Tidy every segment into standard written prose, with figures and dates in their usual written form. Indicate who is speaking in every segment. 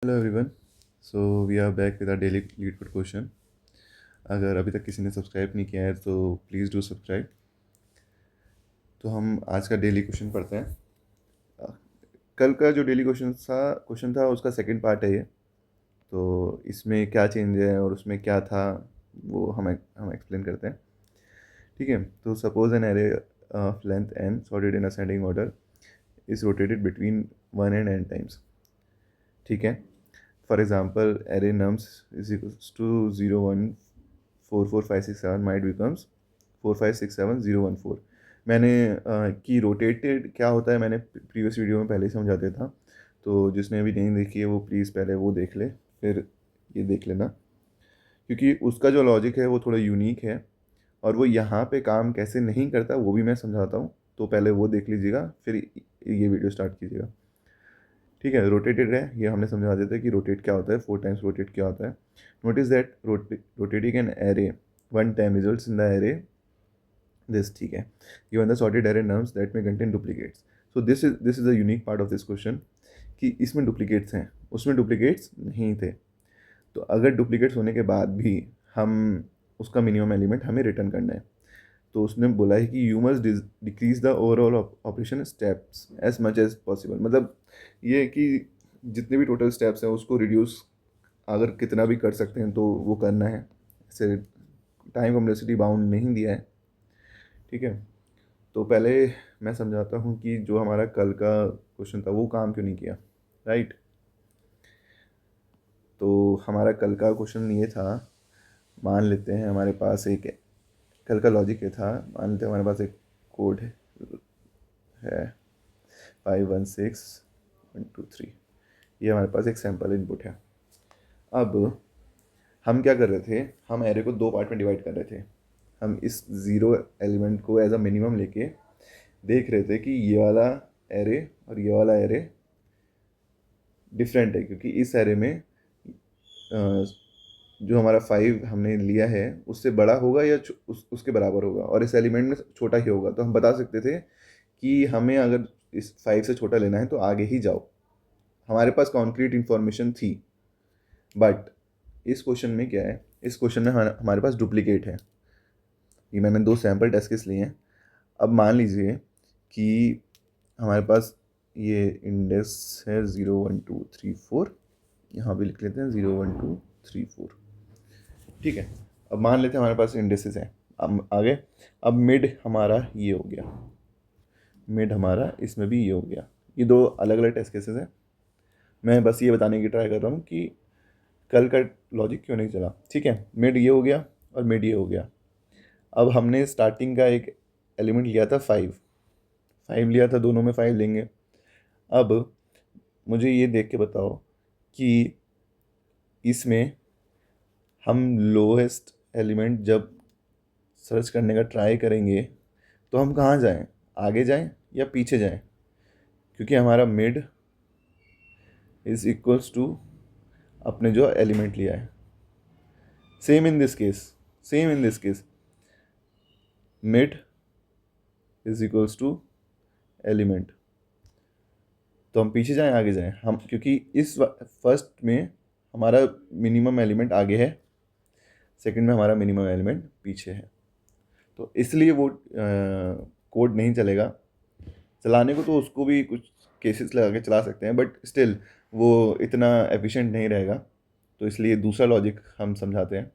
Speaker 1: Hello everyone. So we are back with our daily LeetCode question. अगर अभी तक किसी ने सब्सक्राइब नहीं किया है तो प्लीज़ डू सब्सक्राइब। तो हम आज का डेली क्वेश्चन पढ़ते हैं। अ, कल का जो डेली क्वेश्चन था उसका सेकंड पार्ट है ये। तो इसमें क्या चेंज है और उसमें क्या था वो हम एक्सप्लेन करते हैं। ठीक है। तो suppose an array of length n sorted in ascending order is rotated between 1 and n times. ठीक है। For example, array nums is equals to 0 1 4 4 5 6 7 might becomes 4 5 6 7 0 1 4। मैंने कि रोटेटेड क्या होता है मैंने प्रीवियस वीडियो में पहले ही समझा दिया था। तो जिसने अभी नहीं देखी है वो प्लीज़ पहले वो देख ले, फिर ये देख लेना, क्योंकि उसका जो लॉजिक है वो थोड़ा यूनिक है और वो यहाँ पे काम कैसे नहीं करता वो भी मैं समझाता हूँ। तो पहले वो देख लीजिएगा, फिर ये वीडियो स्टार्ट कीजिएगा। ठीक है। रोटेटेड है ये हमने समझा देते हैं कि रोटेट क्या होता है, 4 टाइम्स रोटेट क्या होता है। Notice that rotating an array 1 time results in the array this. ठीक है। Given the sorted array nums that may contain duplicates. So this is the unique part of this question कि इसमें duplicates हैं, उसमें duplicates नहीं थे। तो अगर डुप्लीकेट्स होने के बाद भी हम उसका मिनिमम एलिमेंट हमें रिटर्न करना है, तो उसने बोला है कि you must decrease the overall operation steps as much as possible. मतलब ये कि जितने भी टोटल स्टेप्स हैं उसको रिड्यूस अगर कितना भी कर सकते हैं तो वो करना है। ऐसे टाइम कॉम्प्लेक्सिटी बाउंड नहीं दिया है। ठीक है। तो पहले मैं समझाता हूँ कि जो हमारा कल का क्वेश्चन था वो काम क्यों नहीं किया। राइट। तो हमारा कल का क्वेश्चन ये था, मान लेते हैं हमारे पास एक, कल का लॉजिक ये था, मान लेते हैं हमारे पास एक कोड है 5 1 6 1 2 3। ये हमारे पास एक सैम्पल इनपुट है। अब हम क्या कर रहे थे, हम एरे को दो पार्ट में डिवाइड कर रहे थे। हम इस ज़ीरो एलिमेंट को एज अ मिनिमम लेके देख रहे थे कि ये वाला एरे और ये वाला एरे डिफरेंट है, क्योंकि इस एरे में जो हमारा 5 हमने लिया है उससे बड़ा होगा या उसके बराबर होगा, और इस एलिमेंट में छोटा ही होगा। तो हम बता सकते थे कि हमें अगर इस 5 से छोटा लेना है तो आगे ही जाओ। हमारे पास कॉन्क्रीट इन्फॉर्मेशन थी। बट इस क्वेश्चन में क्या है, इस क्वेश्चन में हमारे पास डुप्लीकेट है। ये मैंने दो सैम्पल टेस्ट केस लिए हैं। अब मान लीजिए कि हमारे पास ये इंडेक्स है 0 1 2 3 4। यहाँ भी लिख लेते हैं 0 1 2 3 4। ठीक है। अब मान लेते हैं हमारे पास इंडेक्सेस हैं। अब आगे, अब मिड हमारा ये हो गया, मिड हमारा इसमें भी ये हो गया। ये दो अलग अलग टेस्ट केसेस हैं। मैं बस ये बताने की ट्राई कर रहा हूँ कि कल का लॉजिक क्यों नहीं चला। ठीक है। मिड ये हो गया और मिड ये हो गया। अब हमने स्टार्टिंग का एक एलिमेंट लिया था 5 लिया था, दोनों में 5 लेंगे। अब मुझे ये देख के बताओ कि इसमें हम लोएस्ट एलिमेंट जब सर्च करने का ट्राई करेंगे तो हम कहाँ जाएं, आगे जाएं या पीछे जाएं, क्योंकि हमारा मिड इज इक्वल्स टू अपने जो एलिमेंट लिया है। Same in this case, same in this case mid is equals to element. तो हम पीछे जाएं आगे जाएं, हम क्योंकि इस फर्स्ट में हमारा मिनिमम एलिमेंट आगे है, सेकंड में हमारा मिनिमम एलिमेंट पीछे है। तो इसलिए वो कोड नहीं चलेगा। चलाने को तो उसको भी कुछ केसेस लगा के चला सकते हैं, बट स्टिल वो इतना एफिशिएंट नहीं रहेगा। तो इसलिए दूसरा लॉजिक हम समझाते हैं।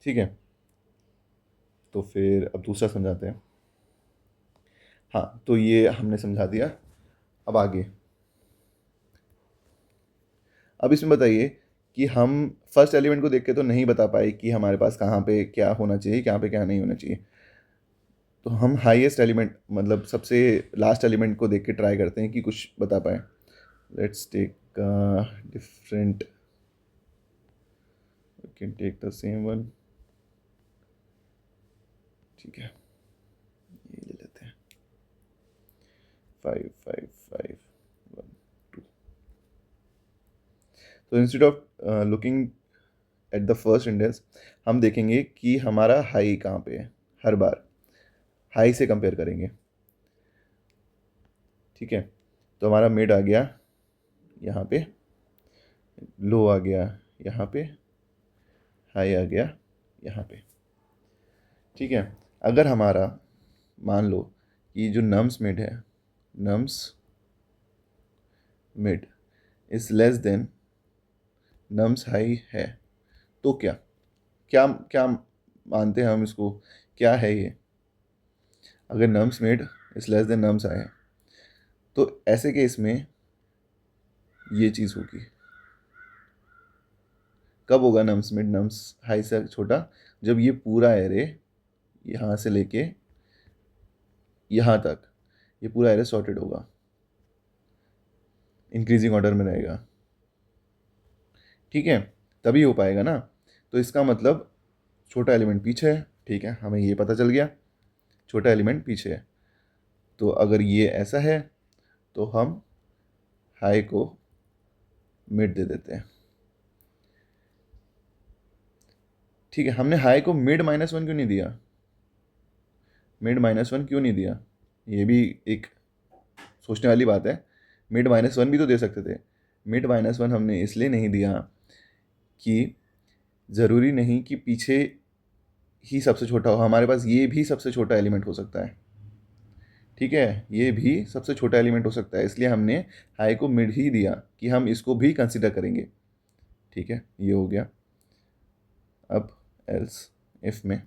Speaker 1: ठीक है। तो फिर अब दूसरा समझाते हैं। हाँ, तो ये हमने समझा दिया। अब आगे, अब इसमें बताइए कि हम फर्स्ट एलिमेंट को देख के तो नहीं बता पाए कि हमारे पास कहाँ पे क्या होना चाहिए, कहाँ पे क्या नहीं होना चाहिए। तो हम हाईएस्ट एलिमेंट, मतलब सबसे लास्ट एलिमेंट को देख के ट्राई करते हैं कि कुछ बता पाए। Let's take different, we can take the same one. ठीक है, ये ले लेते हैं 5 5 5 1 2। तो instead of looking at the first index, हम देखेंगे कि हमारा हाई कहाँ पे है। हर बार हाई से कंपेयर करेंगे। ठीक है। तो हमारा मिड आ गया यहाँ पे लो आ गया, यहाँ पे हाई आ गया, यहाँ पे। ठीक है, अगर हमारा मान लो कि जो नम्स मिड है, nums mid is less than nums high है, तो क्या क्या क्या मानते हैं हम इसको, क्या है ये? अगर nums mid is less than nums high है तो ऐसे केस में ये चीज़ होगी। कब होगा नम्स मिड नम्स हाई से छोटा? जब ये पूरा एरे यहाँ से लेके यहाँ तक ये पूरा एरे सॉर्टेड होगा, इंक्रीजिंग ऑर्डर में रहेगा। ठीक है, तभी हो पाएगा ना। तो इसका मतलब छोटा एलिमेंट पीछे है। ठीक है, हमें ये पता चल गया छोटा एलिमेंट पीछे है। तो अगर ये ऐसा है तो हम हाई को मिड दे देते हैं। ठीक है, हमने हाई को मिड -1 क्यों नहीं दिया? मिड -1 क्यों नहीं दिया? ये भी एक सोचने वाली बात है। मिड -1 भी तो दे सकते थे। मिड -1 हमने इसलिए नहीं दिया कि ज़रूरी नहीं कि पीछे ही सबसे छोटा हो, हमारे पास ये भी सबसे छोटा एलिमेंट हो सकता है। ठीक है, ये भी सबसे छोटा एलिमेंट हो सकता है, इसलिए हमने हाई को मिड ही दिया कि हम इसको भी कंसिडर करेंगे। ठीक है, ये हो गया। अब एल्स इफ में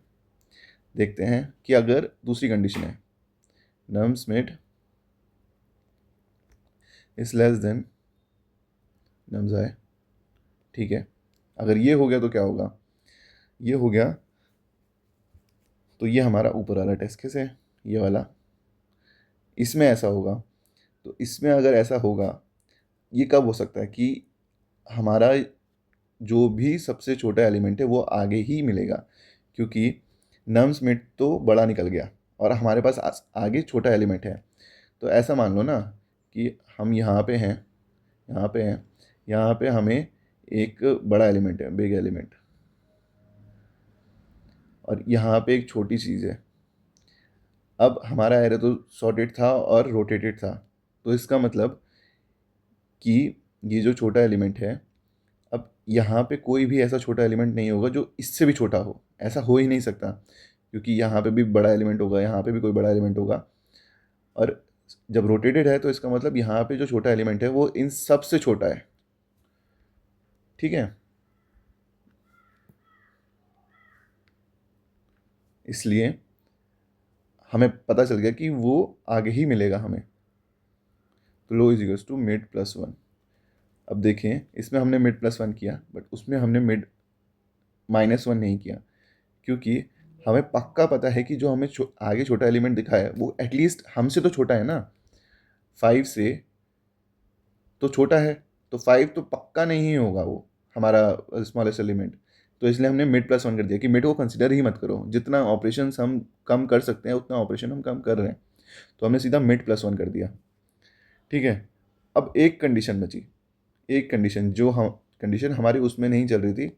Speaker 1: देखते हैं कि अगर दूसरी कंडीशन है nums mid is less than nums high. ठीक है, अगर ये हो गया तो क्या होगा? ये हो गया तो ये हमारा ऊपर वाला टेस्ट केस है, ये वाला। इसमें ऐसा होगा, तो इसमें अगर ऐसा होगा, ये कब हो सकता है कि हमारा जो भी सबसे छोटा एलिमेंट है वो आगे ही मिलेगा, क्योंकि नम्स मिड तो बड़ा निकल गया और हमारे पास आगे छोटा एलिमेंट है। तो ऐसा मान लो ना कि हम यहाँ पे हैं, यहाँ पे हैं, यहाँ पे हमें एक बड़ा एलिमेंट है, बिग एलिमेंट, और यहाँ पे एक छोटी चीज़ है। अब हमारा एरे तो सॉर्टेड था और रोटेटेड था, तो इसका मतलब कि ये जो छोटा एलिमेंट है, अब यहाँ पे कोई भी ऐसा छोटा एलिमेंट नहीं होगा जो इससे भी छोटा हो। ऐसा हो ही नहीं सकता, क्योंकि यहाँ पे भी बड़ा एलिमेंट होगा, यहाँ पे भी कोई बड़ा एलिमेंट होगा। और जब रोटेटेड है तो इसका मतलब यहाँ पे जो छोटा एलिमेंट है वो इन सब से छोटा है। ठीक है, इसलिए हमें पता चल गया कि वो आगे ही मिलेगा हमें। तो लो इज इक्वल्स टू मिड +1। अब देखें, इसमें हमने मिड +1 किया, बट उसमें हमने मिड -1 नहीं किया, क्योंकि हमें पक्का पता है कि जो हमें आगे छोटा एलिमेंट दिखा है वो एटलीस्ट हमसे तो छोटा है ना, 5 से तो छोटा है। तो 5 तो पक्का नहीं होगा वो हमारा स्मॉलेस्ट एलिमेंट। तो इसलिए हमने मिड +1 कर दिया कि मिड को कंसिडर ही मत करो, जितना ऑपरेशन हम कम कर सकते हैं उतना ऑपरेशन हम कम कर रहे हैं, तो हमने सीधा मिड +1 कर दिया। ठीक है, अब एक कंडीशन बची, एक कंडीशन जो हम कंडीशन हमारी उसमें नहीं चल रही थी,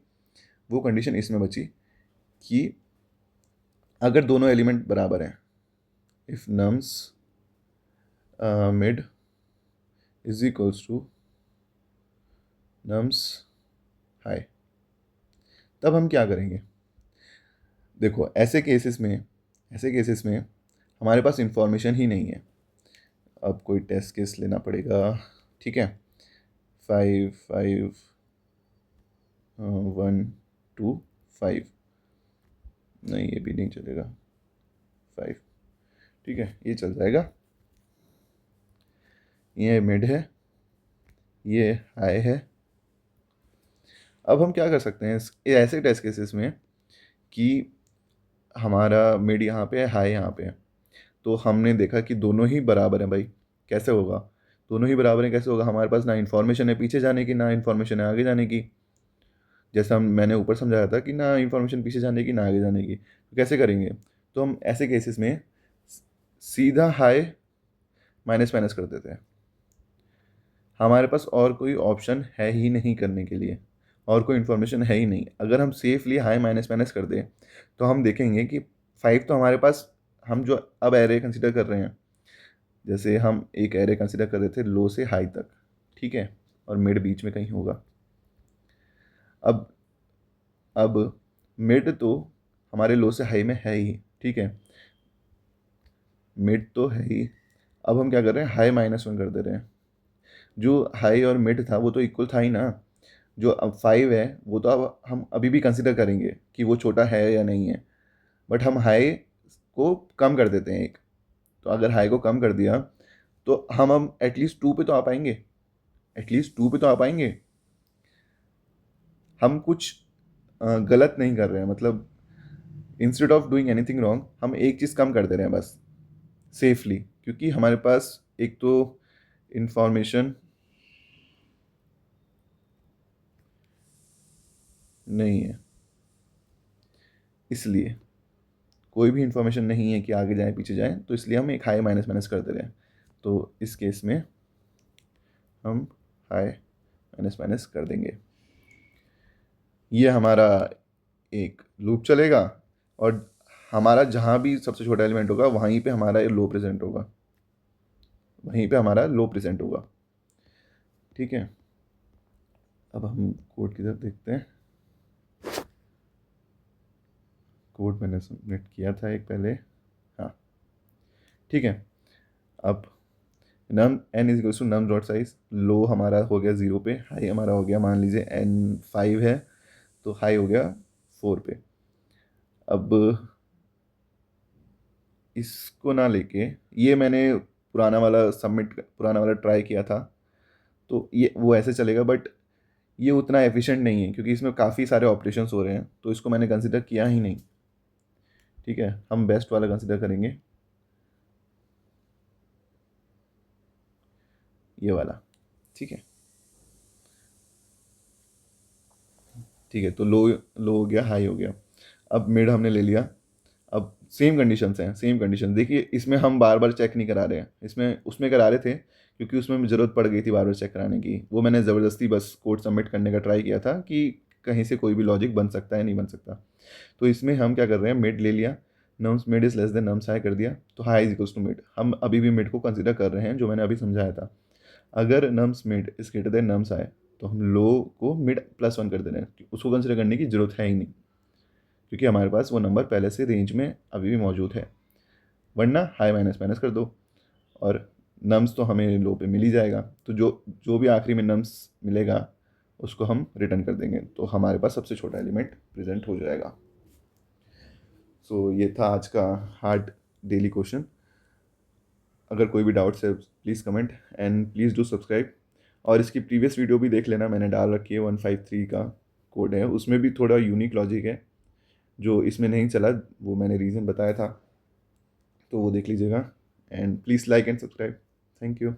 Speaker 1: वो कंडीशन इसमें बची कि अगर दोनों एलिमेंट बराबर हैं, if nums mid is equals to nums high, तब हम क्या करेंगे? देखो, ऐसे केसेस में हमारे पास इंफॉर्मेशन ही नहीं है। अब कोई टेस्ट केस लेना पड़ेगा। ठीक है, 5 5 1 2 5, नहीं ये भी नहीं चलेगा, 5। ठीक है, ये चल जाएगा। ये मिड है, ये हाई है। अब हम क्या कर सकते हैं ऐसे टेस्ट केसेस में कि हमारा मिड यहाँ पे है, हाई यहाँ पे है, तो हमने देखा कि दोनों ही बराबर हैं भाई। कैसे होगा? दोनों ही बराबर हैं कैसे होगा? हमारे पास ना इन्फॉर्मेशन है पीछे जाने की, ना इन्फॉर्मेशन है आगे जाने की। जैसा मैंने ऊपर समझाया था कि ना इन्फॉर्मेशन पीछे जाने की ना आगे जाने की, तो कैसे करेंगे? तो हम ऐसे केसेस में सीधा हाई माइनस माइनस कर देते हैं। हमारे पास और कोई ऑप्शन है ही नहीं करने के लिए, और कोई इन्फॉर्मेशन है ही नहीं। अगर हम सेफली हाई माइनस माइनस कर दें तो हम देखेंगे कि 5 तो हमारे पास, हम जो अब एरे कंसिडर कर रहे हैं, जैसे हम एक एरे कंसिडर कर रहे थे लो से हाई तक, ठीक है, और मिड बीच में कहीं होगा। अब मिड तो हमारे लो से हाई में है ही, ठीक है, मिड तो है ही। अब हम क्या कर रहे हैं, हाई -1 कर दे रहे हैं। जो हाई और मिड था वो तो इक्वल था ही ना। जो अब 5 है वो तो अब हम अभी भी कंसिडर करेंगे कि वो छोटा है या नहीं है, बट हम हाई को कम कर देते हैं एक। तो अगर हाई को कम कर दिया तो हम एटलीस्ट 2 पे तो आ पाएंगे, एटलीस्ट 2 पे तो आ पाएंगे। हम कुछ गलत नहीं कर रहे हैं, मतलब instead of doing anything wrong हम एक चीज़ कम कर दे रहे हैं बस, सेफली, क्योंकि हमारे पास एक तो इंफॉर्मेशन नहीं है, इसलिए कोई भी इंफॉर्मेशन नहीं है कि आगे जाए पीछे जाए, तो इसलिए हम एक हाई माइनस माइनस कर दे रहे हैं। तो इस केस में हम हाई माइनस माइनस कर देंगे। ये हमारा एक लूप चलेगा और हमारा जहाँ भी सबसे छोटा एलिमेंट होगा वहीं पे हमारा लो प्रेजेंट होगा, वहीं पे हमारा लो प्रेजेंट होगा, ठीक है। अब हम कोड की तरफ देखते हैं। कोड मैंने सबमिट किया था एक पहले, हाँ ठीक है। अब num n is equals to num dot size, लो हमारा हो गया 0 पे, हाई हमारा हो गया, मान लीजिए n 5 है तो हाई हो गया 4 पे। अब इसको ना लेके, ये मैंने पुराना वाला ट्राई किया था, तो ये वो ऐसे चलेगा, बट ये उतना एफिशिएंट नहीं है क्योंकि इसमें काफ़ी सारे ऑपरेशंस हो रहे हैं, तो इसको मैंने कंसिडर किया ही नहीं, ठीक है। हम बेस्ट वाला कंसिडर करेंगे, ये वाला, ठीक है। ठीक है, तो लो लो हो गया, हाई हो गया। अब मिड हमने ले लिया। अब सेम कंडीशंस हैं, सेम कंडीशन देखिए, इसमें हम बार बार चेक नहीं करा रहे हैं, इसमें उसमें करा रहे थे क्योंकि उसमें ज़रूरत पड़ गई थी बार बार चेक कराने की। वो मैंने ज़बरदस्ती बस कोड सबमिट करने का ट्राई किया था कि कहीं से कोई भी लॉजिक बन सकता है, नहीं बन सकता। तो इसमें हम क्या कर रहे हैं, मिड ले लिया, nums mid is less than nums high कर दिया, तो high is equals to mid. हम अभी भी मिड को कंसिडर कर रहे हैं, जो मैंने अभी समझाया था। अगर nums mid is greater than nums high तो हम लो को मिड +1 कर दे रहे हैं, उसको कंसिडर करने की ज़रूरत है ही नहीं क्योंकि हमारे पास वो नंबर पहले से रेंज में अभी भी मौजूद है। वरना हाई माइनस माइनस कर दो और नम्स तो हमें लो पे मिल ही जाएगा, तो जो जो भी आखिरी में नम्स मिलेगा उसको हम रिटर्न कर देंगे, तो हमारे पास सबसे छोटा एलिमेंट प्रेजेंट हो जाएगा। सो ये था आज का हार्ड डेली क्वेश्चन। अगर कोई भी डाउट्स है please comment and please do subscribe. और इसकी प्रीवियस वीडियो भी देख लेना, मैंने डाल रखी है, 153 का कोड है, उसमें भी थोड़ा यूनिक लॉजिक है जो इसमें नहीं चला, वो मैंने रीज़न बताया था, तो वो देख लीजिएगा। And please like and subscribe. Thank you.